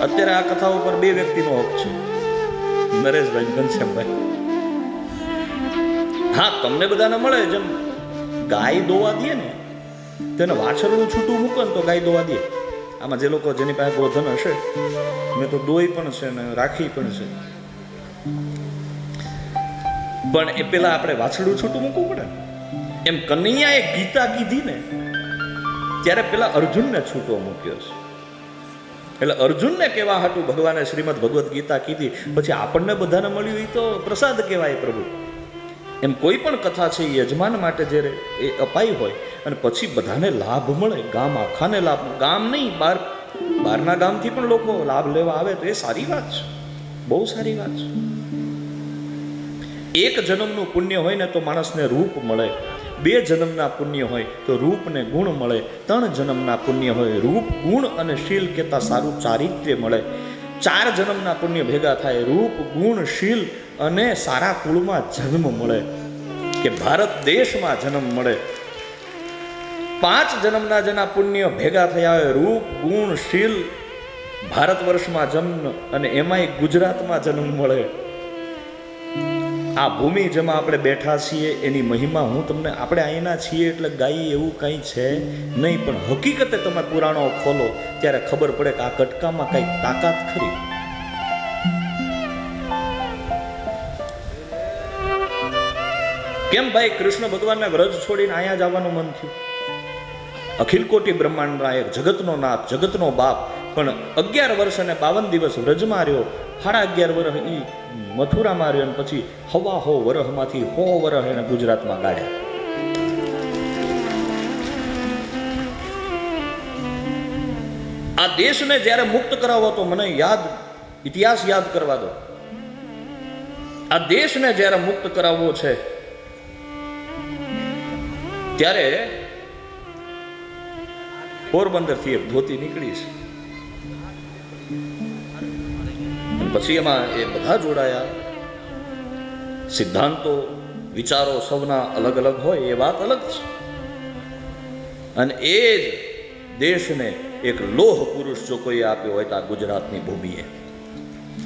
અત્યારે આ કથા ઉપર બે વ્યક્તિનો હક છે, નરેશભાઈ, ઘનશ્યામભાઈ. હા, તમને બધાને મળે. જેમ ગાય દોવા દે ને, તેને વાછરડું છૂટું મૂકે ને તો ગાય દોવા દે. આમાં જે લોકો જેની પાસે ગોધન હશે, મેં તો દોઈ પણ છે ને રાખી પણ છે, પણ એ પેલા આપણે વાછરડું છૂટું મૂકવું પડે. એમ કનૈયાએ ગીતા કીધી ને ત્યારે પેલા અર્જુનને છૂટો મૂક્યો છે. એટલે અર્જુનને કેવા હાટું ભગવાને શ્રીમદ ભગવદ્ ગીતા કીધી, પછી આપણને બધાને મળ્યું એ તો પ્રસાદ કહેવાય પ્રભુ. એમ કોઈ પણ કથા છે એ યજમાન માટે જ્યારે એ અપાઈ હોય અને પછી બધાને લાભ મળે, ગામ આખાને લાભ, ગામ નહીં બહારના ગામથી પણ લોકો લાભ લેવા આવે તો એ સારી વાત છે, બહુ સારી વાત છે. એક જન્મનું પુણ્ય હોય ને તો માણસને રૂપ મળે, 2 જન્મના પુણ્ય હોય તો રૂપ ને ગુણ મળે, 3 જન્મના પુણ્ય હોય રૂપ ગુણ અને શીલ કેતા સારું ચારિત્ર્ય મળે, 4 જન્મના પુણ્ય ભેગા થાય રૂપ ગુણ શીલ અને સારા કુળમાં જન્મ મળે, કે ભારત દેશમાં જન્મ મળે. 5 જન્મના જેના પુણ્ય ભેગા થયા હોય રૂપ ગુણ શીલ, ભારત વર્ષમાં જન્મ અને એમાંય ગુજરાતમાં જન્મ મળે. આ ભૂમિ જેમાં આપણે બેઠા છીએ એની મહિમા હું તમને, આપણે અહીંના છીએ એટલે ગાઈ એવું કંઈ છે નહીં, પણ હકીકતે તમે પુરાણો ખોલો ત્યારે ખબર પડે કે આ કટકામાં કંઈક તાકાત ખરી. કેમ ભાઈ કૃષ્ણ ભગવાનને વ્રજ છોડીને અહીંયા જ આવવાનું મન થયું? અખિલ કોટી બ્રહ્માંડ નાયક, જગતનો નાથ, જગતનો બાપ, પણ 11 વર્ષ અને 52 દિવસ વ્રજમાં રહ્યો, 11.5 વર્ષ ઈ મથુરામાં રહ્યો, અને પછી 1.5 વર્ષમાંથી 100 વર્ષ એને ગુજરાતમાં ગાળ્યા. આ દેશને જ્યારે મુક્ત કરાવો તો મને ઇતિહાસ યાદ કરવા દો. આ દેશને જ્યારે મુક્ત કરાવવો છે ત્યારે પોરબંદરથી એક ધોતી નીકળી છે, પછી એમાં એ બધા જોડાયા. સિદ્ધાંતો વિચારો સૌના અલગ અલગ હોય એ વાત અલગ છે, અને એ જ દેશને એક લોહ પુરુષ જો કોઈ આપ્યો હોય તો આ ગુજરાતની ભૂમિએ